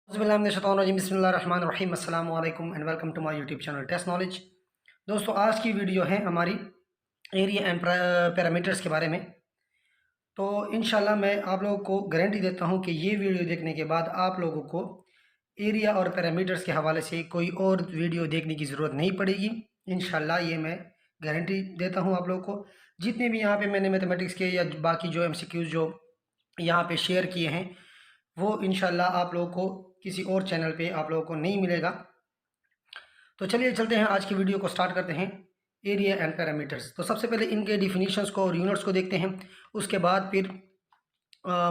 बिस्मिल्लाहिर्रहमानिर्रहीम अस्सलाम वालेकुम and welcome to my YouTube channel test knowledge. दोस्तों, आज की वीडियो है हमारी एरिया एंड पैरामीटर्स के बारे में। तो इंशाल्लाह मैं आप लोगों को गारंटी देता हूं कि ये वीडियो देखने के बाद आप लोगों को एरिया और पैरामीटर्स के हवाले से कोई और वीडियो देखने की ज़रूरत नहीं पड़ेगी। इंशाल्लाह ये मैं गारंटी देता हूँ आप लोगों को। जितने भी यहाँ पे मैंने मैथमेटिक्स के या बाकी जो MCQs जो यहाँ पे शेयर किए हैं वो इंशाल्लाह आप लोगों को किसी और चैनल पे आप लोगों को नहीं मिलेगा। तो चलिए चलते हैं, आज की वीडियो को स्टार्ट करते हैं। एरिया एंड पैरामीटर्स, तो सबसे पहले इनके डिफिनीशंस को और यूनिट्स को देखते हैं। उसके बाद फिर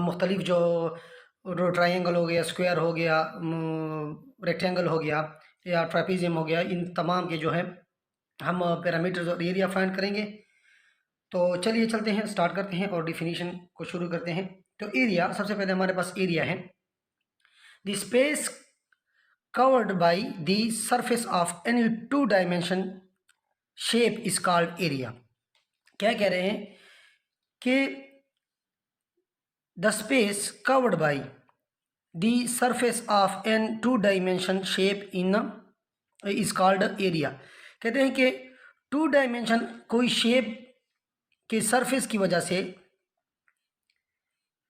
मुख्तलिफ जो ट्रायंगल हो गया, स्क्वायर हो गया, रेक्टेंगल हो गया या ट्रापेजियम हो गया, इन तमाम के जो है हम पैरामीटर्स और एरिया फाइंड करेंगे। तो चलिए चलते हैं, स्टार्ट करते हैं और डिफिनीशन को शुरू करते हैं। तो एरिया, सबसे पहले हमारे पास एरिया है the space covered by the surface of any two dimension shape is called area। क्या कह रहे हैं कि the space covered by the surface of an two dimension shape in is called area। कहते हैं कि टू डायमेंशन कोई shape के सरफेस की वजह से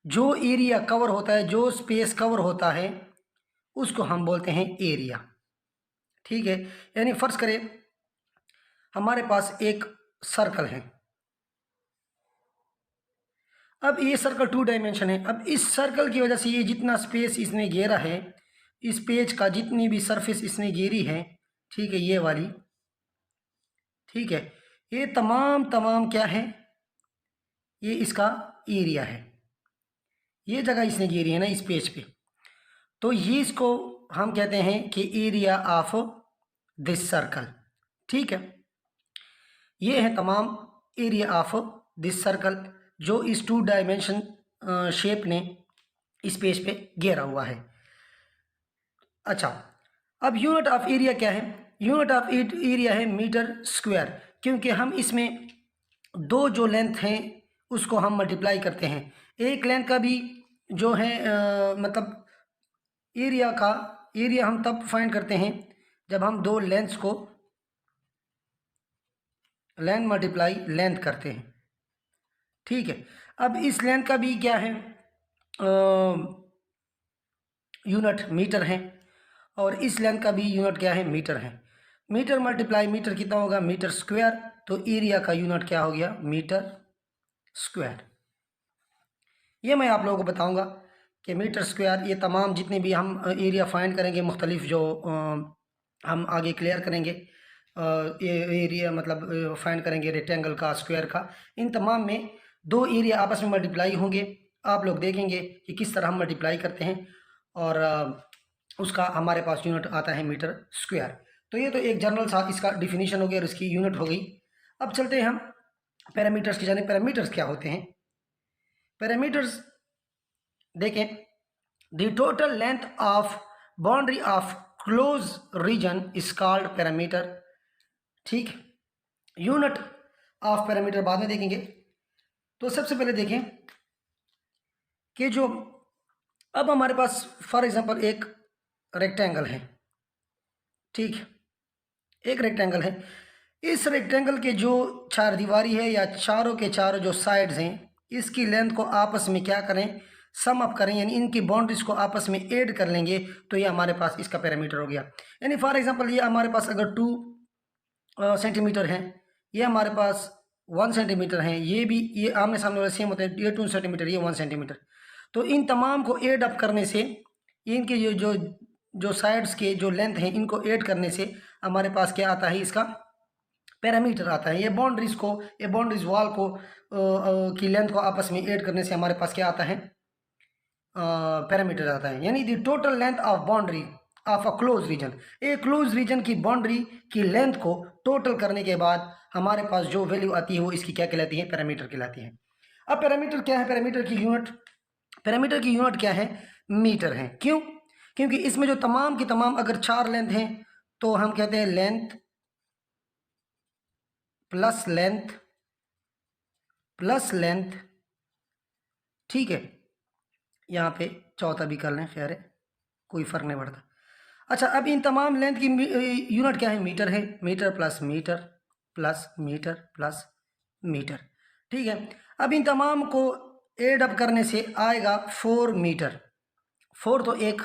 जो एरिया कवर होता है, जो स्पेस कवर होता है, उसको हम बोलते हैं एरिया। ठीक है, यानी फर्ज करें हमारे पास एक सर्कल है। अब ये सर्कल टू डायमेंशन है। अब इस सर्कल की वजह से ये जितना स्पेस इसने घेरा है, इस पेज का जितनी भी सरफेस इसने घेरी है, ठीक है, ये वाली, ठीक है, ये तमाम क्या है, ये इसका एरिया है। ये जगह इसने घेरी है ना इस पेज पे, तो ये इसको हम कहते हैं कि एरिया ऑफ दिस सर्कल। ठीक है, ये है तमाम एरिया ऑफ दिस सर्कल जो इस टू डायमेंशन शेप ने इस पेज पे घेरा हुआ है। अच्छा, अब यूनिट ऑफ एरिया क्या है? यूनिट ऑफ एरिया है मीटर स्क्वायर, क्योंकि हम इसमें दो जो लेंथ हैं उसको हम मल्टीप्लाई करते हैं। एक लेंथ का भी जो है मतलब एरिया का एरिया हम तब फाइंड करते हैं जब हम दो लेंथ्स को लेंथ मल्टीप्लाई लेंथ करते हैं। ठीक है, अब इस लेंथ का भी क्या है, यूनिट मीटर है, और इस लेंथ का भी यूनिट क्या है, मीटर है। मीटर मल्टीप्लाई मीटर कितना होगा, मीटर स्क्वायर। तो एरिया का यूनिट क्या हो गया, मीटर स्क्वायर। ये मैं आप लोगों को बताऊंगा कि मीटर स्क्वायर, ये तमाम जितने भी हम एरिया फाइंड करेंगे, मुख्तलिफ जो हम आगे क्लियर करेंगे, एरिया मतलब फाइंड करेंगे रेक्टेंगल का, स्क्वायर का, इन तमाम में दो एरिया आपस में मल्टीप्लाई होंगे। आप लोग देखेंगे कि किस तरह हम मल्टीप्लाई करते हैं, और उसका हमारे पास यूनिट आता है मीटर स्क्वायर। तो ये तो एक जनरल सा इसका डिफिनीशन हो गया और इसकी यूनिट हो गई। अब चलते हैं हम पैरामीटर्स की जाने। पैरामीटर्स क्या होते हैं? पैरामीटर्स देखें, the total length of boundary of close region is called parameter. ठीक, यूनिट ऑफ पैरामीटर बाद में देखेंगे। तो सबसे पहले देखें कि जो अब हमारे पास फॉर एग्जांपल एक रेक्टेंगल है। ठीक, एक रेक्टेंगल है। इस रेक्टेंगल के जो चार दीवारी है या चारों के चारों जो साइड्स हैं, इसकी लेंथ को आपस में क्या करें, सम अप करें, यानी इनकी बाउंड्रीज को आपस में ऐड कर लेंगे, तो ये हमारे पास इसका पैरामीटर हो गया। यानी फॉर एग्जांपल ये हमारे पास अगर 2 सेंटीमीटर है, ये हमारे पास 1 सेंटीमीटर है, ये भी, ये आमने सामने वाले सेम होते हैं, ये 2 सेंटीमीटर, ये 1 सेंटीमीटर। तो इन तमाम को ऐड अप करने से, इनके जो जो जो साइड्स के जो लेंथ हैं, इनको ऐड करने से हमारे पास क्या आता है, इसका पैरामीटर आता है। ये बाउंड्रीज को, ये बाउंड्रीज वॉल को की लेंथ को आपस में ऐड करने से हमारे पास क्या आता है, पैरामीटर आता है। यानी the total length of boundary of a close region, एक क्लोज रीजन की बाउंड्री की लेंथ को टोटल करने के बाद हमारे पास जो वैल्यू आती है वो इसकी क्या कहलाती है, पैरामीटर कहलाती है। अब पैरामीटर क्या है? पैरामीटर की यूनिट, पैरामीटर की यूनिट क्या है, मीटर है। क्यों? क्योंकि इसमें जो तमाम की तमाम अगर 4 लेंथ हैं तो हम कहते हैं length plus length plus length. ठीक है, यहाँ पे चौथा भी कर लें, खैर है, कोई फ़र्क नहीं पड़ता। अच्छा, अब इन तमाम लेंथ की यूनिट क्या है? मीटर है। Metre plus metre plus metre plus metre. ठीक है, अब इन तमाम को एड अप करने से आएगा 4 मीटर। 4 तो एक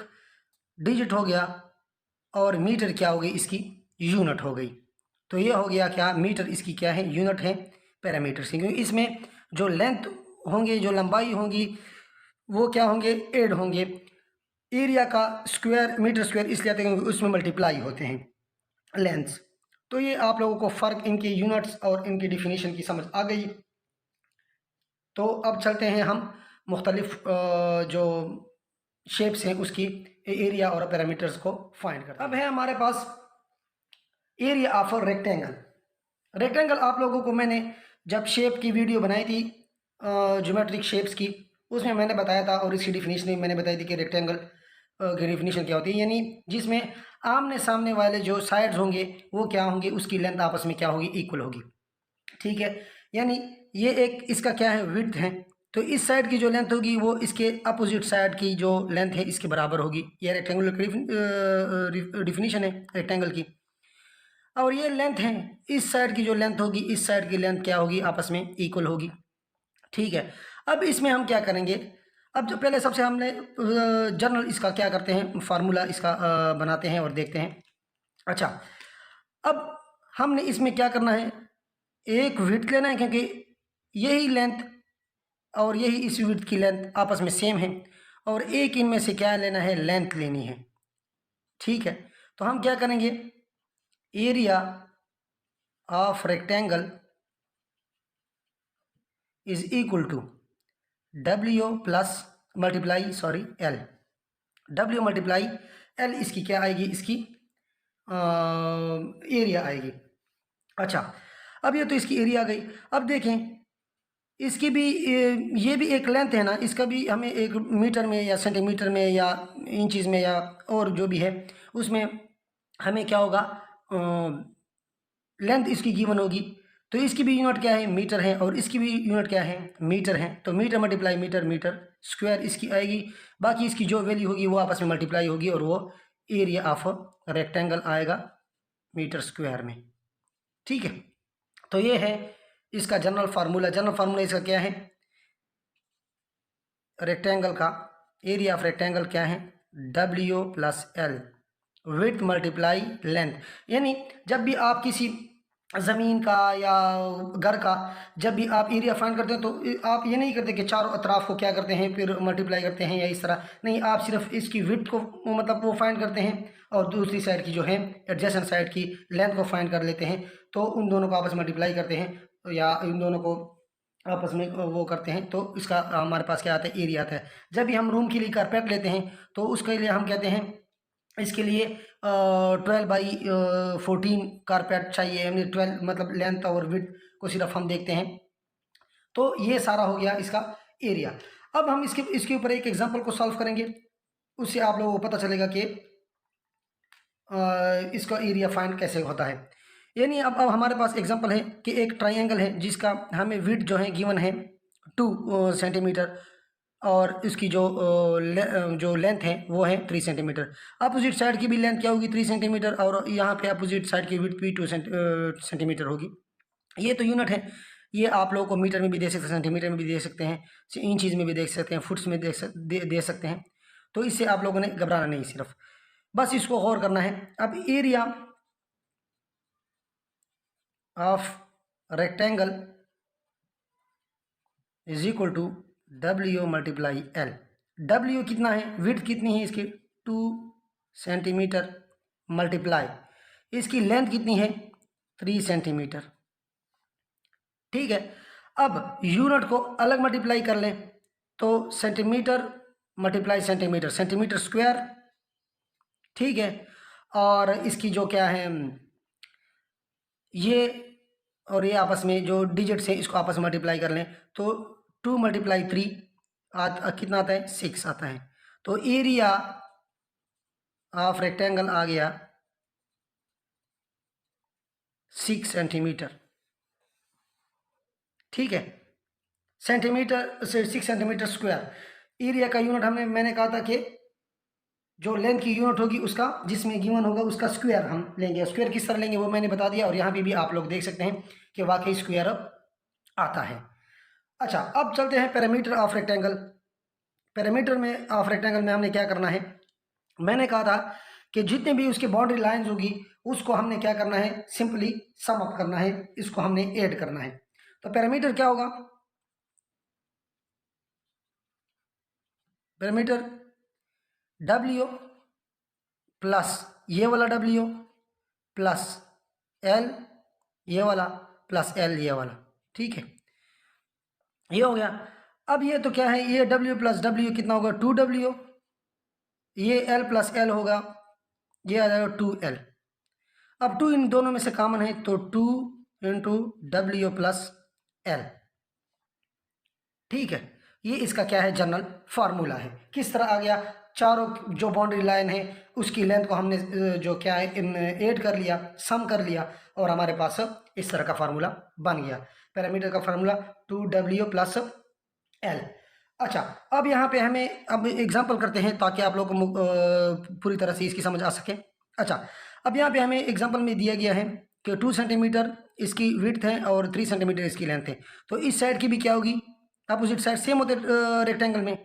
डिजिट हो गया और मीटर क्या हो गई? इसकी यूनिट हो गई। तो ये हो गया क्या? मीटर इसकी क्या है? यूनिट है पैरामीटर से, क्योंकि इसमें जो लेंथ होंगे, जो लंबाई होंगी, वो क्या होंगे? एड होंगे। एरिया का स्क्वायर मीटर स्क्वायर इसलिए आते हैं क्योंकि उसमें मल्टीप्लाई होते हैं लेंथ्स। तो ये आप लोगों को फ़र्क इनके यूनिट्स और इनकी डिफिनीशन की समझ आ गई। तो अब चलते हैं हम मुख्तलिफ जो शेप्स हैं उसकी एरिया और पैरामीटर्स को फाइंड करते हैं। अब है हमारे पास area of a rectangle. Rectangle आप लोगों को मैंने जब शेप की वीडियो बनाई थी ज्योमेट्रिक शेप्स की, उसमें मैंने बताया था और इसकी डिफिनीशन भी मैंने बताई थी कि रेक्टेंगल की डिफिनीशन क्या होती है, यानी जिसमें आमने सामने वाले जो साइड्स होंगे वो क्या होंगे? उसकी लेंथ आपस में क्या होगी? इक्वल होगी। ठीक है, यानी ये एक इसका क्या है? विड्थ है। तो इस साइड की जो लेंथ होगी वो इसके अपोजिट साइड की जो लेंथ है इसके बराबर होगी। ये रेक्टेंगुलर की डिफिनीशन है रेक्टेंगल की। और ये लेंथ है, इस साइड की जो लेंथ होगी इस साइड की लेंथ क्या होगी? आपस में इक्वल होगी। ठीक है, अब इसमें हम क्या करेंगे? अब जो पहले सबसे हमने जनरल इसका क्या करते हैं? फार्मूला इसका बनाते हैं और देखते हैं। अच्छा, अब हमने इसमें क्या करना है? एक विड्थ लेना है, क्योंकि यही लेंथ और यही इस विड्थ की लेंथ आपस में सेम है, और एक इनमें से क्या लेना है? लेंथ लेनी है। ठीक है, तो हम क्या करेंगे? Area of rectangle is equal to W plus multiply L। W multiply L इसकी क्या आएगी? इसकी एरिया आएगी। अच्छा, अब ये तो इसकी एरिया आ गई। अब देखें इसकी भी ये भी एक लेंथ है ना, इसका भी हमें एक मीटर में या सेंटीमीटर में या इंचज़ में या और जो भी है उसमें हमें क्या होगा? लेंथ इसकी गिवन होगी। तो इसकी भी यूनिट क्या है? मीटर है, और इसकी भी यूनिट क्या है? मीटर है। तो metre multiply metre, metre square इसकी आएगी। बाकी इसकी जो वैल्यू होगी वो आपस में मल्टीप्लाई होगी और वो एरिया ऑफ रेक्टेंगल आएगा मीटर स्क्वायर में। ठीक है, तो ये है इसका जनरल फार्मूला। जनरल फार्मूला इसका क्या है? रेक्टेंगल का एरिया ऑफ रेक्टेंगल क्या है? W plus L, width multiply length. यानी जब भी आप किसी ज़मीन का या घर का जब भी आप एरिया फाइंड करते हैं तो आप ये नहीं करते कि चारों अतराफ को क्या करते हैं फिर मल्टीप्लाई करते हैं या इस तरह नहीं, आप सिर्फ इसकी विड्थ को मतलब वो फाइंड करते हैं और दूसरी साइड की जो है एडजेसेंट साइड की लेंथ को फाइंड कर लेते हैं। तो उन दोनों को आपस में मल्टीप्लाई करते हैं या इन दोनों को आपस में वो करते हैं, तो इसका हमारे पास क्या आता है? एरिया आता है। जब भी हम रूम के लिए कारपेट लेते हैं तो उसके लिए हम कहते हैं इसके लिए 12 बाई 14 कारपेट चाहिए, यानी 12 मतलब लेंथ और विड्थ को सिर्फ हम देखते हैं। तो ये सारा हो गया इसका एरिया। अब हम इसके ऊपर एक एग्जांपल को सॉल्व करेंगे, उससे आप लोगों को पता चलेगा कि इसका एरिया फाइंड कैसे होता है। यानी अब हमारे पास एग्जांपल है कि एक ट्राइंगल है जिसका हमें विड्थ जो है गिवन है 2 सेंटीमीटर और इसकी जो लेंथ है वो है 3 सेंटीमीटर। अपोजिट साइड की भी लेंथ क्या होगी? 3 सेंटीमीटर, और यहाँ पे अपोजिट साइड की विड्थ भी 2 सेंटीमीटर होगी। ये तो यूनिट है, ये आप लोगों को मीटर में भी दे सकते हैं, सेंटीमीटर में भी दे सकते हैं, इंचज़ में भी देख सकते हैं, फुट्स में दे सकते हैं। तो इससे आप लोगों ने घबराना नहीं, सिर्फ बस इसको गौर करना है। अब area of rectangle is equal to W multiply L। W कितना है? विड्थ कितनी है इसकी? 2 सेंटीमीटर मल्टीप्लाई इसकी लेंथ कितनी है? 3 सेंटीमीटर। ठीक है, अब यूनिट को अलग मल्टीप्लाई कर लें तो centimetre multiply centimetre, centimetre square. ठीक है, और इसकी जो क्या है ये और ये आपस में जो डिजिट्स हैं इसको आपस में मल्टीप्लाई कर लें तो 2 मल्टीप्लाई 3 कितना आता है? 6 आता है। तो एरिया ऑफ रेक्टेंगल आ गया 6 सेंटीमीटर। ठीक है, सेंटीमीटर से 6 सेंटीमीटर स्क्वायर। एरिया का यूनिट मैंने कहा था कि जो लेंथ की यूनिट होगी उसका, जिसमें गिवन होगा उसका स्क्वायर हम लेंगे। स्क्वायर किस तरह लेंगे वो मैंने बता दिया, और यहाँ पे भी आप लोग देख सकते हैं कि वाकई स्क्वायर आता है। अच्छा, अब चलते हैं पैरामीटर ऑफ रेक्टेंगल। पैरामीटर में ऑफ रेक्टेंगल में हमने क्या करना है, मैंने कहा था कि जितने भी उसकी बाउंड्री लाइंस होगी उसको हमने क्या करना है, सिंपली सम अप करना है, इसको हमने ऐड करना है। तो पैरामीटर क्या होगा, पैरामीटर W प्लस ये वाला W प्लस L ये वाला प्लस L ये वाला, ठीक है, ये हो गया। अब ये तो क्या है, ये W प्लस W कितना होगा 2W, ये L प्लस L होगा, ये आ जाएगा 2L। अब 2 इन दोनों में से कॉमन है तो 2 इंटू W प्लस L, ठीक है। ये इसका क्या है, जनरल फार्मूला है। किस तरह आ गया, चारों जो बाउंड्री लाइन है उसकी लेंथ को हमने जो क्या है ऐड कर लिया, सम कर लिया, और हमारे पास इस तरह का फार्मूला बन गया। पैरामीटर का फार्मूला 2W प्लस L। अच्छा, अब यहाँ पे हमें अब एग्जांपल करते हैं ताकि आप लोग को पूरी तरह से इसकी समझ आ सके। अच्छा, अब यहाँ पे हमें एग्जांपल में दिया गया है कि 2 सेंटीमीटर इसकी विड्थ है और 3 सेंटीमीटर इसकी लेंथ है। तो इस साइड की भी क्या होगी, अपोजिट साइड सेम होते रेक्टेंगल में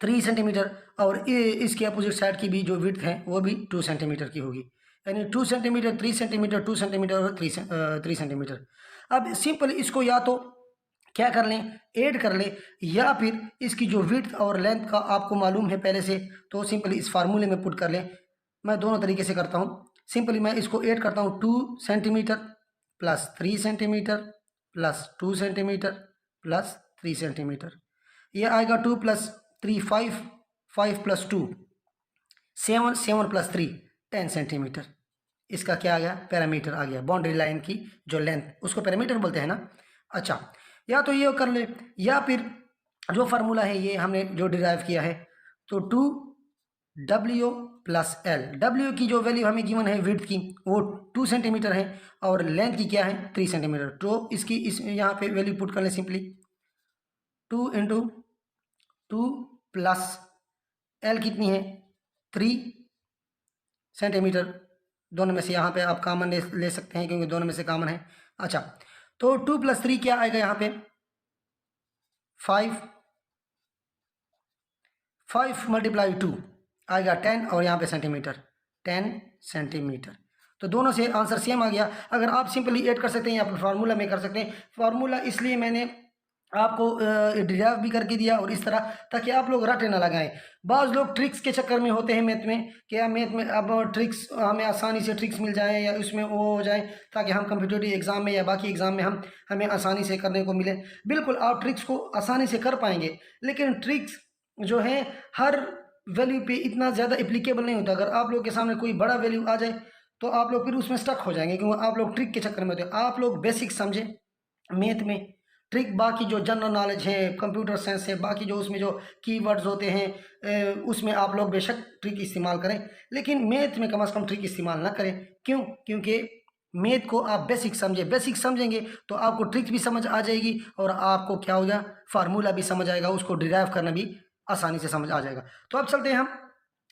3 सेंटीमीटर, और इसके अपोजिट साइड की भी जो विड्थ है वो भी 2 सेंटीमीटर की होगी। यानी 2 सेंटीमीटर 3 सेंटीमीटर 2 सेंटीमीटर और 3 सेंटीमीटर। अब सिंपल इसको या तो क्या कर लें, ऐड कर लें, या फिर इसकी जो विड्थ और लेंथ का आपको मालूम है पहले से, तो सिंपली इस फार्मूले में पुट कर लें। मैं दोनों तरीके से करता हूँ। सिंपली मैं इसको ऐड करता हूँ, 2 centimetre plus 3 centimetre plus 2 centimetre plus 3 centimetre, ये आएगा 2 प्लस 3 5, 5 प्लस 2 7, 7 प्लस 3 10 सेंटीमीटर। इसका क्या आ गया, पैरामीटर आ गया। बाउंड्री लाइन की जो लेंथ उसको पैरामीटर बोलते हैं ना। अच्छा, या तो ये कर ले, या फिर जो फार्मूला है ये हमने जो डिराइव किया है, तो 2W प्लस L। W की जो वैल्यू हमें गिवन है विड्थ की वो 2 सेंटीमीटर है, और लेंथ की क्या है 3 सेंटीमीटर। तो इसकी इस यहाँ पे वैल्यू पुट कर ले, सिंपली 2 इंटू 2 प्लस L कितनी है 3 सेंटीमीटर। दोनों में से यहाँ पे आप कॉमन ले सकते हैं क्योंकि दोनों में से कॉमन है। अच्छा, तो 2 प्लस 3 क्या आएगा यहाँ पे 5, 5 मल्टीप्लाई 2 आएगा 10, और यहाँ पे सेंटीमीटर 10 सेंटीमीटर। तो दोनों से आंसर सेम आ गया। अगर आप सिंपली ऐड कर सकते हैं या फिर फार्मूला में कर सकते हैं। फार्मूला इसलिए मैंने आपको डिराइव भी करके दिया और इस तरह, ताकि आप लोग रटे ना लगाएं। बाज़ लोग ट्रिक्स के चक्कर में होते हैं मैथ में, कि मैथ में अब ट्रिक्स हमें आसानी से ट्रिक्स मिल जाएं या उसमें वो हो जाए ताकि हम कम्पिटिटिव एग्ज़ाम में या बाकी एग्ज़ाम में हमें आसानी से करने को मिले। बिल्कुल आप ट्रिक्स को आसानी से कर पाएंगे, लेकिन ट्रिक्स जो है हर वैल्यू पे इतना ज़्यादा एप्लीकेबल नहीं होता। अगर आप लोग के सामने कोई बड़ा वैल्यू आ जाए तो आप लोग फिर उसमें स्टक हो जाएंगे, क्योंकि आप लोग ट्रिक के चक्कर में होते हैं। आप लोग बेसिक समझें मैथ में, ट्रिक बाकी जो जनरल नॉलेज है, कंप्यूटर साइंस है, बाकी जो उसमें जो कीवर्ड्स होते हैं उसमें आप लोग बेशक ट्रिक इस्तेमाल करें, लेकिन मैथ में कम से कम ट्रिक इस्तेमाल ना करें। क्यों? क्योंकि मैथ को आप बेसिक समझें, बेसिक समझेंगे तो आपको ट्रिक भी समझ आ जाएगी और आपको क्या होगा, फार्मूला भी समझ आएगा, उसको डिराइव करना भी आसानी से समझ आ जाएगा। तो अब चलते हैं हम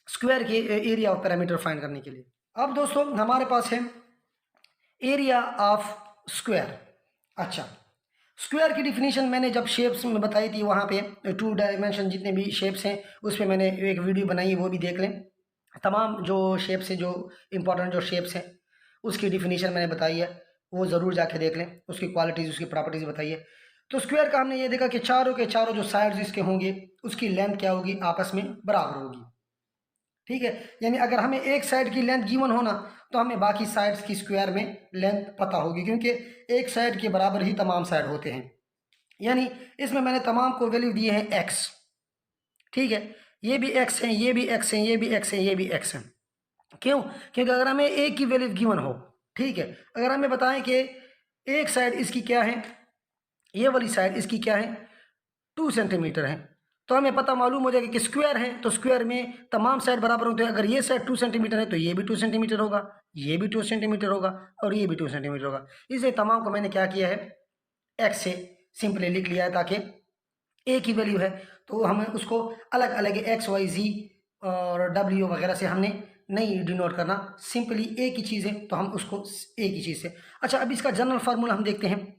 स्क्वायर के एरिया ऑफ पैरामीटर फाइंड करने के लिए। अब दोस्तों हमारे पास है एरिया ऑफ स्क्वायर। अच्छा, स्क्वायर की डिफिनीशन मैंने जब शेप्स में बताई थी, वहाँ पे 2 डायमेंशन जितने भी शेप्स हैं उस पर मैंने एक वीडियो बनाई है, वो भी देख लें। तमाम जो शेप्स हैं, जो इम्पोर्टेंट जो शेप्स हैं उसकी डिफिनीशन मैंने बताई है, वो ज़रूर जाके देख लें। उसकी क्वालिटीज़, उसकी प्रॉपर्टीज़ बताई है। तो स्क्वायर का हमने ये देखा कि चारों के चारों जो साइड्स इसके होंगे उसकी लेंथ क्या होगी, आपस में बराबर होगी। ठीक है, यानी अगर हमें एक साइड की लेंथ गिवन होना तो हमें बाकी साइड्स की स्क्वायर में लेंथ पता होगी, क्योंकि एक साइड के बराबर ही तमाम साइड होते हैं। यानी इसमें मैंने तमाम को वैल्यू दिए हैं x। ठीक है, ये भी x है, ये भी x है, ये भी x है, ये भी x है। क्यों? क्योंकि अगर हमें एक की वैल्यू गिवन हो, ठीक है, अगर हमें बताएं कि एक साइड इसकी क्या है, ये वाली साइड इसकी क्या है 2 सेंटीमीटर है, तो हमें पता मालूम हो जाएगा कि स्क्वायर है तो स्क्वायर में तमाम साइड बराबर होते हैं। अगर ये साइड 2 सेंटीमीटर है तो ये भी 2 सेंटीमीटर होगा, ये भी 2 सेंटीमीटर होगा और ये भी 2 सेंटीमीटर होगा। इसलिए तमाम को मैंने क्या किया है, x से सिंपली लिख लिया है, ताकि एक ही वैल्यू है तो हमें उसको अलग अलग x y z और डब्ल्यू वगैरह से हमने नहीं डिनोट करना, सिंपली एक ही चीज़ है तो हम उसको एक ही चीज़ से। अच्छा, अब इसका जनरल फार्मूला हम देखते हैं।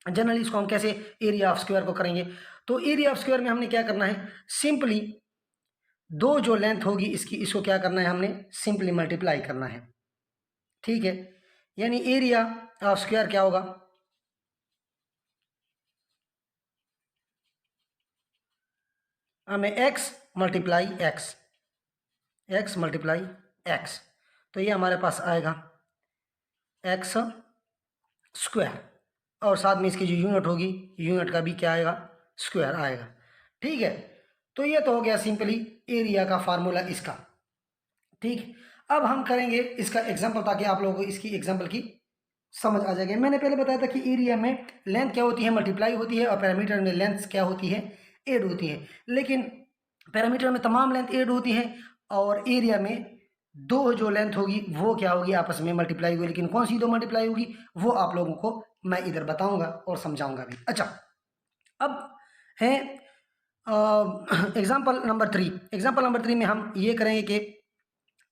जनरली इसको हम कैसे एरिया ऑफ स्क्वायर को करेंगे। तो एरिया ऑफ स्क्वायर में हमने क्या करना है, सिंपली दो जो लेंथ होगी इसकी, इसको क्या करना है, हमने सिंपली मल्टीप्लाई करना है। ठीक है, यानी एरिया ऑफ स्क्वायर क्या होगा, हमें x multiply x multiply x, तो ये हमारे पास आएगा x स्क्वायर, और साथ में इसकी जो यूनिट होगी, यूनिट का भी क्या आएगा, स्क्वायर आएगा। ठीक है, तो ये तो हो गया सिंपली एरिया का फार्मूला इसका। ठीक, अब हम करेंगे इसका एग्जांपल ताकि आप लोगों को इसकी एग्जांपल की समझ आ जाएगी। मैंने पहले बताया था कि एरिया में लेंथ क्या होती है, मल्टीप्लाई होती है, और पैरामीटर में लेंथ क्या होती है, ऐड होती है। लेकिन पैरामीटर में तमाम लेंथ ऐड होती है और एरिया में दो जो लेंथ होगी वो क्या होगी, आपस में मल्टीप्लाई होगी। लेकिन कौन सी दो मल्टीप्लाई होगी वो आप लोगों को मैं इधर बताऊंगा और समझाऊंगा भी। अच्छा, अब है एग्जाम्पल नंबर 3। एग्जाम्पल नंबर 3 में हम ये करेंगे कि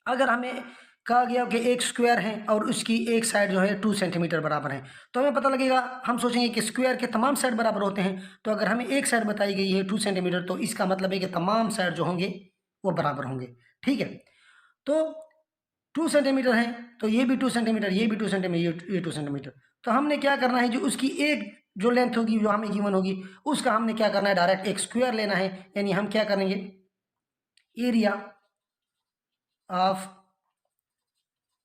अगर हमें कहा गया कि एक स्क्वायर है और उसकी एक साइड जो है 2 सेंटीमीटर बराबर है, तो हमें पता लगेगा, हम सोचेंगे कि स्क्वायर के तमाम साइड बराबर होते हैं। तो अगर हमें एक साइड बताई गई है 2 सेंटीमीटर, तो इसका मतलब है कि तमाम साइड जो होंगे वो बराबर होंगे। ठीक है, तो 2 सेंटीमीटर है तो ये भी 2 सेंटीमीटर, ये भी 2 सेंटीमीटर, ये 2 सेंटीमीटर। तो हमने क्या करना है, जो उसकी एक जो लेंथ होगी जो हमें गिवन होगी उसका हमने क्या करना है, डायरेक्ट एक स्क्वायर लेना है। यानी हम क्या करेंगे, एरिया ऑफ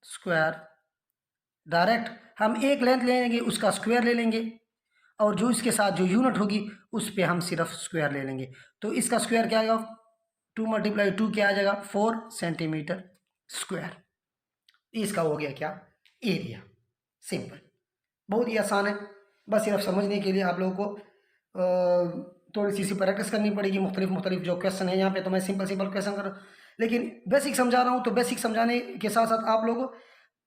स्क्वायर, डायरेक्ट हम एक लेंथ ले लेंगे उसका स्क्वायर ले लेंगे, और जो इसके साथ जो यूनिट होगी उस पर हम सिर्फ स्क्वायर ले लेंगे। तो इसका स्क्वायर क्या आएगा, 2 मल्टीप्लाई 2 क्या आ जाएगा, 4 सेंटीमीटर स्क्वायर। इसका हो गया क्या, एरिया। सिंपल, बहुत ही आसान है। बस सिर्फ समझने के लिए आप लोगों को थोड़ी सी प्रैक्टिस करनी पड़ेगी। मुख्तलिफ जो क्वेश्चन है यहाँ पे, तो मैं सिंपल क्वेश्चन कर, लेकिन बेसिक समझा रहा हूँ। तो बेसिक समझाने के साथ साथ आप लोग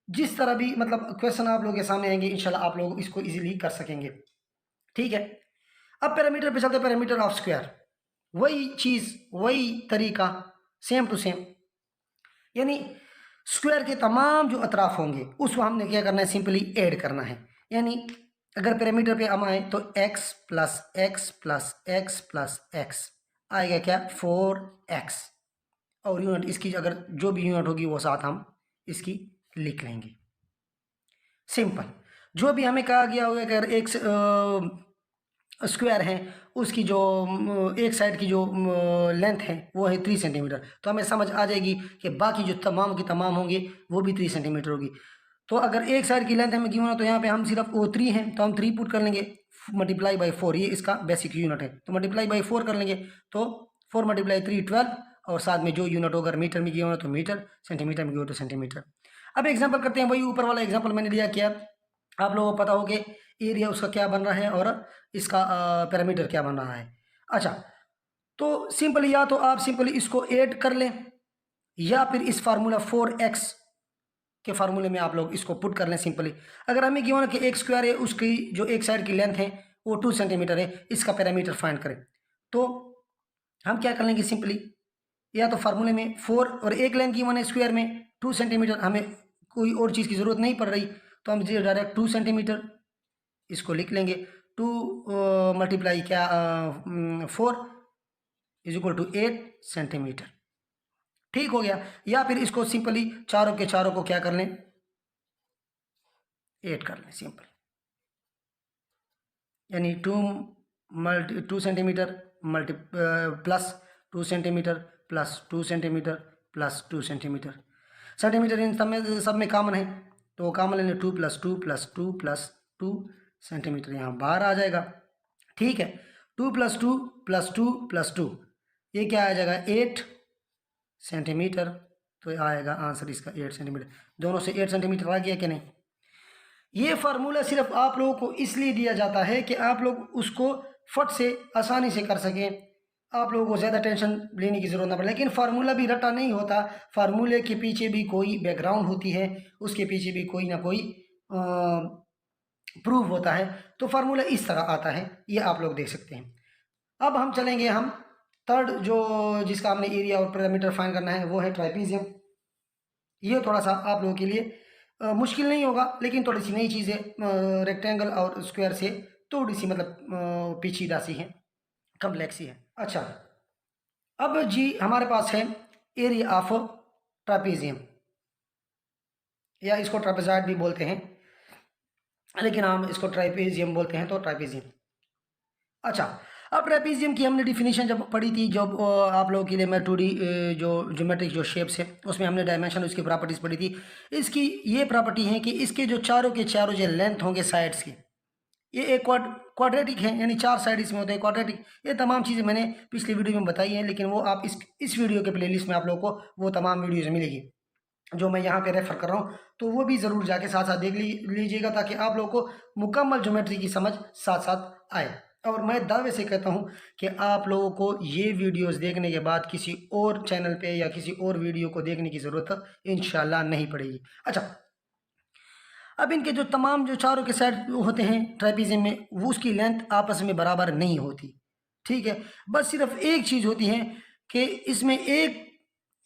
जिस तरह भी मतलब क्वेश्चन आप लोगों के सामने आएंगे, इंशाल्लाह आप लोग इसको इजीली कर सकेंगे। ठीक है, अब पैरामीटर पे चलते हैं। पैरामीटर ऑफ स्क्वायर, वही चीज़ वही तरीका, सेम टू सेम। यानी स्क्वायर के तमाम जो अतराफ होंगे उसको हमने क्या करना है, सिंपली ऐड करना है। यानी अगर पैरामीटर पे हम आए तो x plus x plus x plus x आएगा क्या, 4x, और यूनिट इसकी अगर जो भी यूनिट होगी वो साथ हम इसकी लिख लेंगे। सिंपल, जो भी हमें कहा गया होगा अगर एक स्क्वायर है उसकी जो एक साइड की जो लेंथ है वो है 3 सेंटीमीटर, तो हमें समझ आ जाएगी कि बाकी जो तमाम की तमाम होंगे वो भी 3 सेंटीमीटर होगी। तो अगर एक साइड की लेंथ हमें गिवन हो तो यहाँ पे हम सिर्फ वो 3 है तो हम 3 पुट कर लेंगे, मल्टीप्लाई बाई 4, ये इसका बेसिक यूनिट है। तो मल्टीप्लाई बाई 4 कर लेंगे, तो 4 मल्टीप्लाई 3 12, और साथ में जो यूनिट होगा मीटर में गिवन हो तो मीटर, सेंटीमीटर में गिवन तो सेंटीमीटर। अब एग्जाम्पल करते हैं, वही ऊपर वाला एग्जाम्पल मैंने दिया क्या, आप लोगों को पता हो कि एरिया उसका क्या बन रहा है और इसका पैरामीटर क्या बन रहा है। अच्छा, तो सिंपली या तो आप सिंपली इसको ऐड कर लें, या फिर इस फार्मूला 4x के फार्मूले में आप लोग इसको पुट कर लें सिंपली। अगर हमें गिवन कि एक स्क्वायर है उसकी जो एक साइड की लेंथ है वो 2 सेंटीमीटर है, इसका पैरामीटर फाइंड करें, तो हम क्या कर लेंगे, सिंपली या तो फार्मूले में 4 और एक लेंथ गिवन है स्क्वायर में 2 सेंटीमीटर, हमें कोई और चीज़ की ज़रूरत नहीं पड़ रही, तो हम डायरेक्ट 2 सेंटीमीटर इसको लिख लेंगे। 2 मल्टीप्लाई क्या 4 इज इक्वल टू 8 सेंटीमीटर। ठीक हो गया। या फिर इसको सिंपली चारों के चारों को क्या कर लें, 8 कर लें सिंपल। यानी 2 centimetre multi plus 2 centimetre plus 2 centimetre plus 2 centimetre. Centimetre इन सब में कॉमन है, तो कॉमन लेंगे 2 प्लस 2 प्लस 2 प्लस 2 सेंटीमीटर, यहाँ बाहर आ जाएगा। ठीक है, 2 प्लस 2 प्लस 2 प्लस 2, ये क्या आ जाएगा 8 सेंटीमीटर, तो आएगा आंसर इसका 8 सेंटीमीटर। दोनों से 8 सेंटीमीटर आ गया कि नहीं। ये फार्मूला सिर्फ आप लोगों को इसलिए दिया जाता है कि आप लोग उसको फट से आसानी से कर सकें, आप लोगों को ज़्यादा टेंशन लेने की ज़रूरत ना पड़े। लेकिन फार्मूला भी रटा नहीं होता, फार्मूले के पीछे भी कोई बैकग्राउंड होती है, उसके पीछे भी कोई ना कोई प्रूफ होता है। तो फार्मूला इस तरह आता है, ये आप लोग देख सकते हैं। अब हम चलेंगे हम थर्ड जो जिसका हमने एरिया और पैरामीटर फाइंड करना है वो है ट्राइपीजियम। ये थोड़ा सा आप लोगों के लिए मुश्किल नहीं होगा, लेकिन थोड़ी सी नई चीज़ है। रेक्टेंगल और स्क्वायर से थोड़ी सी मतलब पेचीदा सी है, कम्प्लेक्स ही है। अच्छा, अब जी हमारे पास है एरिया ऑफ ट्रापीजियम, या इसको ट्रापेजॉइड भी बोलते हैं, लेकिन हम इसको ट्राइपेजियम बोलते हैं, तो ट्राइपेजियम। अच्छा, अब ट्रापेजियम की हमने डिफिनीशन जब पढ़ी थी, जब आप लोगों के लिए मैं 2D जो ज्योमेट्रिक जो शेप्स है उसमें हमने डायमेंशन उसकी प्रॉपर्टीज़ पढ़ी थी। इसकी ये प्रॉपर्टी है कि इसके जो चारों के चारों जो लेंथ होंगे साइड्स के, ये एक क्वाड्रेटिक है, यानी 4 साइड इसमें होते हैं क्वाड्रेटिक। ये तमाम चीज़ें मैंने पिछली वीडियो में बताई हैं, लेकिन वो आप इस वीडियो के प्लेलिस्ट में आप लोगों को वो तमाम वीडियोज़ मिलेगी जो मैं यहाँ पे रेफर कर रहा हूँ, तो वो भी ज़रूर जाके साथ साथ देख लीजिएगा, ताकि आप लोगों को मुकम्मल ज्योमेट्री की समझ साथ साथ आए। और मैं दावे से कहता हूँ कि आप लोगों को ये वीडियोस देखने के बाद किसी और चैनल पे या किसी और वीडियो को देखने की ज़रूरत इंशाल्लाह नहीं पड़ेगी। अच्छा, अब इनके जो तमाम जो चारों के साइड होते हैं ट्राइपीजियम में, वो उसकी लेंथ आपस में बराबर नहीं होती, ठीक है। बस सिर्फ एक चीज़ होती है कि इसमें एक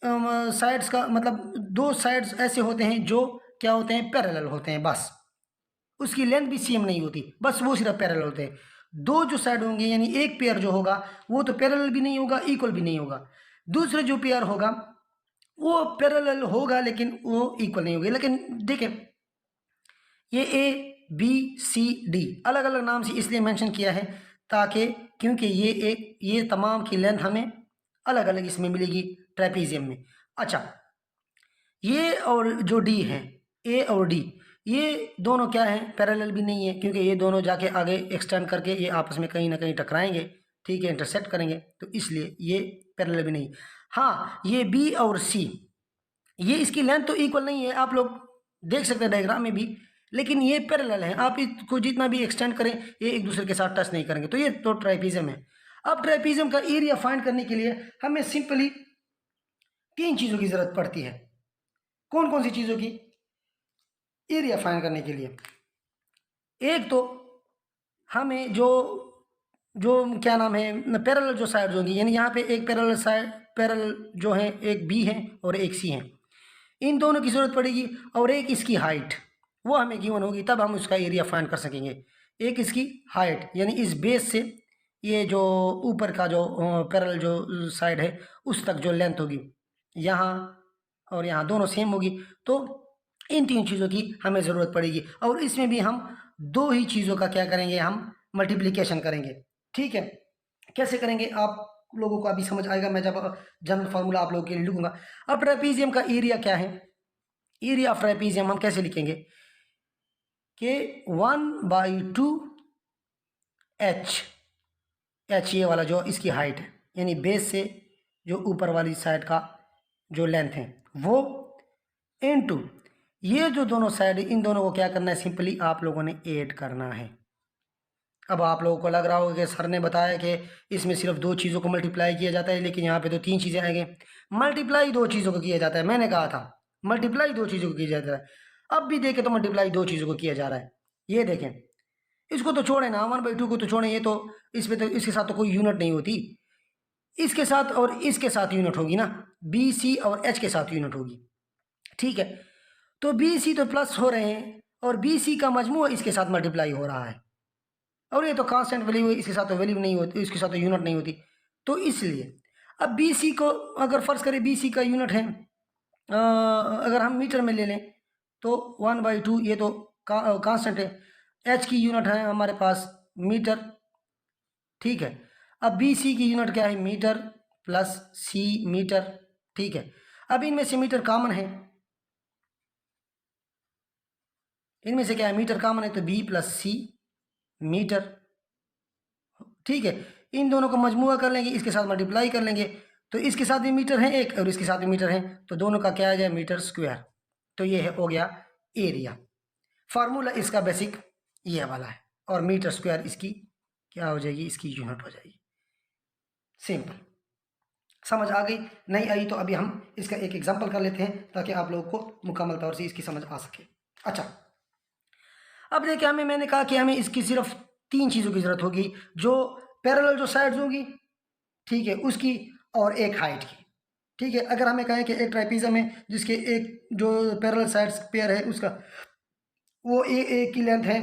साइड्स का मतलब 2 साइड्स ऐसे होते हैं जो क्या होते हैं, पैरेलल होते हैं, बस उसकी लेंथ भी सेम नहीं होती, बस वो सिर्फ पैरेलल होते हैं। 2 जो साइड होंगे, यानी एक पेयर जो होगा वो तो पैरेलल भी नहीं होगा, इक्वल भी नहीं होगा। दूसरा जो पेयर होगा वो पैरेलल होगा लेकिन वो इक्वल नहीं होगा। लेकिन देखें, ये ABCD अलग अलग नाम से इसलिए मेंशन किया है ताकि क्योंकि ये तमाम की लेंथ हमें अलग अलग इसमें मिलेगी ट्रेपीजियम में। अच्छा, ये और जो D है, A और D, ये दोनों क्या हैं, पैरेलल भी नहीं है, क्योंकि ये दोनों जाके आगे एक्सटेंड करके ये आपस में कहीं ना कहीं टकराएंगे, ठीक है, इंटरसेक्ट करेंगे, तो इसलिए ये पैरेलल भी नहीं। हाँ, ये B और C, ये इसकी लेंथ तो इक्वल नहीं है, आप लोग देख सकते हैं डायग्राम में भी, लेकिन ये पैरेलल है। आप इसको जितना भी एक्सटेंड करें ये एक दूसरे के साथ टच नहीं करेंगे, तो ये तो ट्राइपीजियम है। अब ट्राइपीजियम का एरिया फाइंड करने के लिए हमें सिंपली 3 चीज़ों की ज़रूरत पड़ती है। कौन कौन सी चीज़ों की? एरिया फाइंड करने के लिए एक तो हमें जो जो क्या नाम है, पैरेलल जो साइड्स होंगी, यानी यहाँ पे एक पैरेलल जो है एक B है और एक C है, इन दोनों की ज़रूरत पड़ेगी, और एक इसकी हाइट वो हमें गिवन होगी, तब हम उसका एरिया फाइंड कर सकेंगे। एक इसकी हाइट, यानी इस बेस से ये जो ऊपर का जो पैरेलल जो साइड है उस तक जो लेंथ होगी, यहाँ और यहाँ दोनों सेम होगी, तो इन 3 चीज़ों की हमें ज़रूरत पड़ेगी। और इसमें भी हम 2 ही चीज़ों का क्या करेंगे, हम मल्टीप्लिकेशन करेंगे, ठीक है। कैसे करेंगे आप लोगों को अभी समझ आएगा, मैं जब जनरल फार्मूला आप लोगों के लिए लिखूंगा। अब ट्रेपीजियम का एरिया क्या है, एरिया ऑफ ट्रेपीजियम हम कैसे लिखेंगे कि 1/2 H ये वाला जो इसकी हाइट है, यानी बेस से जो ऊपर वाली साइड का जो लेंथ है वो, इनटू ये जो दोनों साइड है, इन दोनों को क्या करना है, सिंपली आप लोगों ने ऐड करना है। अब आप लोगों को लग रहा होगा कि सर ने बताया कि इसमें सिर्फ 2 चीज़ों को मल्टीप्लाई किया जाता है, लेकिन यहाँ पे तो 3 चीज़ें आएंगे। मल्टीप्लाई 2 चीज़ों को किया जाता है, मैंने कहा था मल्टीप्लाई 2 चीज़ों को किया जाता है। अब भी देखें तो मल्टीप्लाई 2 चीज़ों को किया जा रहा है। ये देखें, इसको तो छोड़े ना, 1/2 को तो छोड़े, ये तो इसमें तो इसके साथ तो कोई यूनिट नहीं होती, इसके साथ और इसके साथ यूनिट होगी ना, BC और H के साथ यूनिट होगी, ठीक है। तो BC तो प्लस हो रहे हैं और BC का मजमू इसके साथ मल्टीप्लाई हो रहा है, और ये तो कांस्टेंट वैल्यू है, इसके साथ तो वैल्यू नहीं होती, इसके साथ तो यूनिट नहीं होती, तो इसलिए अब BC को अगर फर्ज करें BC का यूनिट है, अगर हम मीटर में ले लें तो 1/2 ये तो कांस्टेंट है, H की यूनिट है हमारे पास मीटर, ठीक है। अब BC की यूनिट क्या है, मीटर प्लस C मीटर, ठीक है। अब इनमें से मीटर कॉमन है, इनमें से क्या है, मीटर कॉमन है, तो B प्लस C मीटर, ठीक है। इन दोनों को मजमुआ कर लेंगे, इसके साथ मल्टीप्लाई कर लेंगे, तो इसके साथ भी मीटर है एक और इसके साथ भी मीटर है, तो दोनों का क्या आ जाए, मीटर स्क्वायर। तो ये है हो गया एरिया। फार्मूला इसका बेसिक ये वाला है, और मीटर स्क्वायर इसकी क्या हो जाएगी, इसकी यूनिट हो जाएगी। सिंपल, समझ आ गई? नहीं आई तो अभी हम इसका एक एग्जांपल कर लेते हैं ताकि आप लोगों को मुकम्मल तौर से इसकी समझ आ सके। अच्छा, अब देखिए मैंने कहा कि हमें इसकी सिर्फ 3 चीज़ों की ज़रूरत होगी, जो पैरेलल जो साइड्स होंगी, ठीक है, उसकी और एक हाइट की। ठीक है, अगर हमें कहें कि एक ट्राइपीजम है जिसके एक जो पैरेलल साइड्स पेयर है उसका वो एक की लेंथ है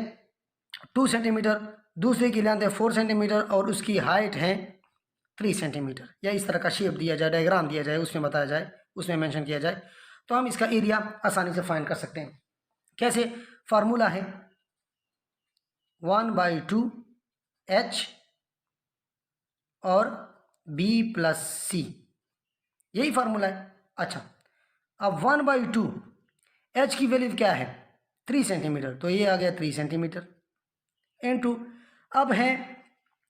2 सेंटीमीटर, दूसरे की लेंथ है 4 सेंटीमीटर और उसकी हाइट है 3 सेंटीमीटर, या इस तरह का शेप दिया जाए, डायग्राम दिया जाए, उसमें बताया जाए, उसमें मेंशन किया जाए, तो हम इसका एरिया आसानी से फाइंड कर सकते हैं। कैसे? फार्मूला है 1/2 h और b + c, यही फार्मूला है। अच्छा, अब 1/2 h की वैल्यू क्या है? 3 सेंटीमीटर, तो ये आ गया 3 सेंटीमीटर इनटू, अब है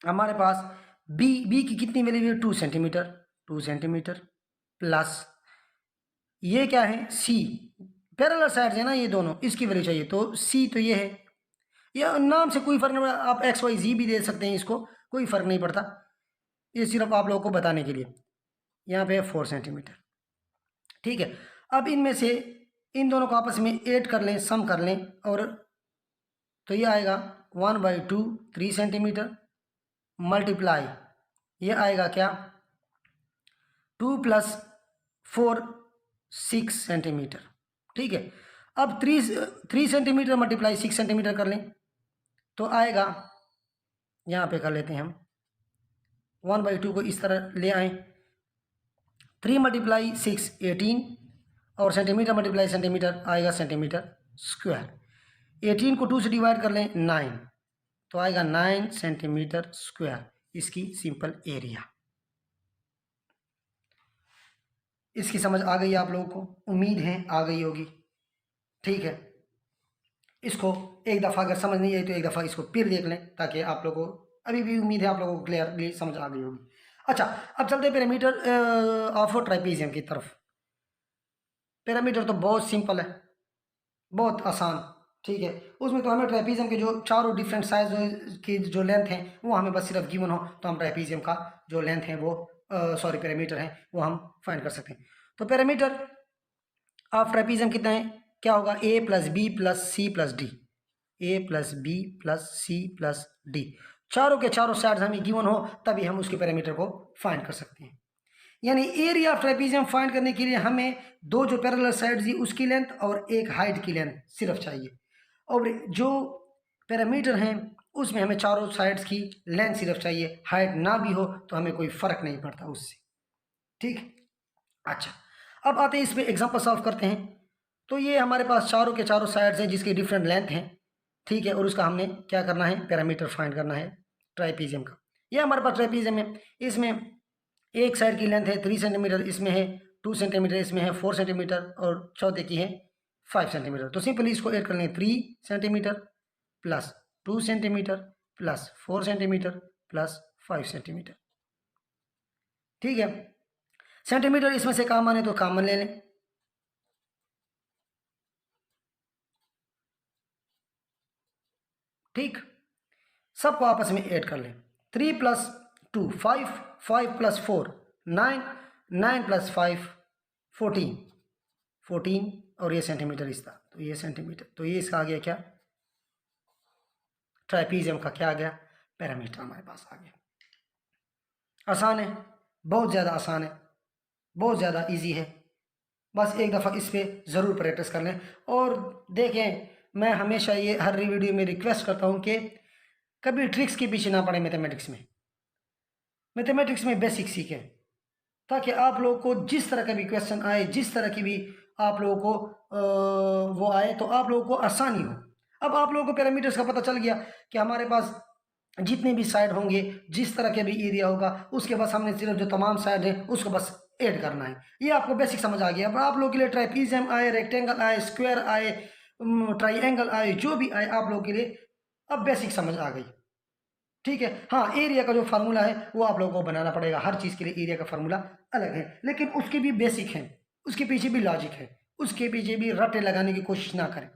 हमारे पास b की कितनी वैल्यू है? 2 सेंटीमीटर, 2 सेंटीमीटर प्लस ये क्या है? c, पैरेलल साइड्स है ना ये दोनों, इसकी वैल्यू चाहिए, तो c तो ये है, ये नाम से कोई फर्क नहीं पड़ता, आप XYZ भी दे सकते हैं, इसको कोई फर्क नहीं पड़ता, ये सिर्फ आप लोगों को बताने के लिए। यहाँ पे 4 सेंटीमीटर। ठीक है, अब इनमें से इन दोनों को आपस में ऐड कर लें, सम कर लें, और तो ये आएगा 1/2 3 सेंटीमीटर मल्टीप्लाई ये आएगा क्या? 2 + 4 6 सेंटीमीटर। ठीक है, अब 3 सेंटीमीटर मल्टीप्लाई 6 सेंटीमीटर कर लें तो आएगा, यहाँ पे कर लेते हैं हम 1/2 को इस तरह ले आए, 3 × 6 18 और सेंटीमीटर मल्टीप्लाई सेंटीमीटर आएगा सेंटीमीटर स्क्वायर। 18 को 2 से डिवाइड कर लें 9, तो आएगा 9 सेंटीमीटर स्क्वायर इसकी सिंपल एरिया। इसकी समझ आ गई आप लोगों को? उम्मीद है आ गई होगी। ठीक है, इसको एक दफ़ा अगर समझ नहीं आई तो एक दफ़ा इसको फिर देख लें, ताकि आप लोगों को, अभी भी उम्मीद है आप लोगों को क्लियरली समझ आ गई होगी। अच्छा, अब चलते हैं पैरामीटर ऑफ ट्राइपीजियम की तरफ। पैरामीटर तो बहुत सिंपल है, बहुत आसान। ठीक है, उसमें तो हमें ट्राइपीजियम के जो चारों डिफरेंट साइज की जो लेंथ है वो हमें बस सिर्फ गिवन हो तो हम ट्राइपीजियम का जो लेंथ है वो पैरामीटर है वो हम फाइंड कर सकते हैं। तो पैरामीटर ऑफ ट्राइपीजियम कितना है? क्या होगा? a + b + c + d, a + b + c + d, चारों के चारों साइड्स हमें गिवन हो तभी हम उसके पैरामीटर को फाइंड कर सकते हैं। यानी एरिया ऑफ ट्राइपीजियम फाइंड करने के लिए हमें दो जो पैरेलल साइड्स थी उसकी लेंथ और एक हाइट की लेंथ सिर्फ चाहिए, और जो पैरामीटर हैं उसमें हमें चारों साइड्स की लेंथ सिर्फ चाहिए, हाइट ना भी हो तो हमें कोई फ़र्क नहीं पड़ता उससे। ठीक, अच्छा, अब आते हैं इस पर एग्जाम्पल सॉल्व करते हैं। तो ये हमारे पास चारों के चारों साइड्स हैं जिसकी डिफरेंट लेंथ हैं। ठीक है, और उसका हमने क्या करना है? पैरामीटर फाइंड करना है ट्राइपीजियम का। ये हमारे पास ट्राइपीजियम है, इसमें एक साइड की लेंथ है 3 सेंटीमीटर, इसमें है 2 सेंटीमीटर, इसमें है 4 सेंटीमीटर और चौथे की है 5 सेंटीमीटर। तो सिंपली इसको ऐड कर लें, 3 centimetre plus 2 centimetre plus 4 centimetre plus 5 centimetre. ठीक है, सेंटीमीटर इसमें से कॉमन है तो कॉमन ले लें। ठीक, सबको आपस में ऐड कर लें, 3 + 2 5, 5 + 4 9, 9 + 5 14, 14 और ये सेंटीमीटर इसका, तो ये सेंटीमीटर, तो ये इसका आ गया क्या? ट्राइपीजियम का क्या आ गया? पैरामीटर हमारे पास आ गया। आसान है, बहुत ज़्यादा आसान है, बहुत ज़्यादा इजी है। बस एक दफ़ा इस पर ज़रूर प्रैक्टिस कर लें। और देखें, मैं हमेशा ये हर वीडियो में रिक्वेस्ट करता हूँ कि कभी ट्रिक्स के पीछे ना पड़े। मैथमेटिक्स में बेसिक सीखें, ताकि आप लोगों को जिस तरह का भी क्वेश्चन आए, जिस तरह की भी आप लोगों को वो आए, तो आप लोगों को आसानी हो। अब आप लोगों को पैरामीटर्स का पता चल गया कि हमारे पास जितने भी साइड होंगे, जिस तरह के भी एरिया होगा, उसके बस हमने सिर्फ जो तमाम साइड है उसको बस ऐड करना है। ये आपको बेसिक समझ आ गया। अब आप लोगों के लिए ट्राइपीजियम आए, रेक्टेंगल आए, स्क्वायर आए, ट्राइएंगल आए, जो भी आए आप लोगों के लिए अब बेसिक समझ आ गई। ठीक है, हाँ, एरिया का जो फार्मूला है वो आप लोगों को बनाना पड़ेगा। हर चीज़ के लिए एरिया का फार्मूला अलग है, लेकिन उसके भी बेसिक हैं, उसके पीछे भी लॉजिक है, उसके पीछे भी रटे लगाने की कोशिश ना करें।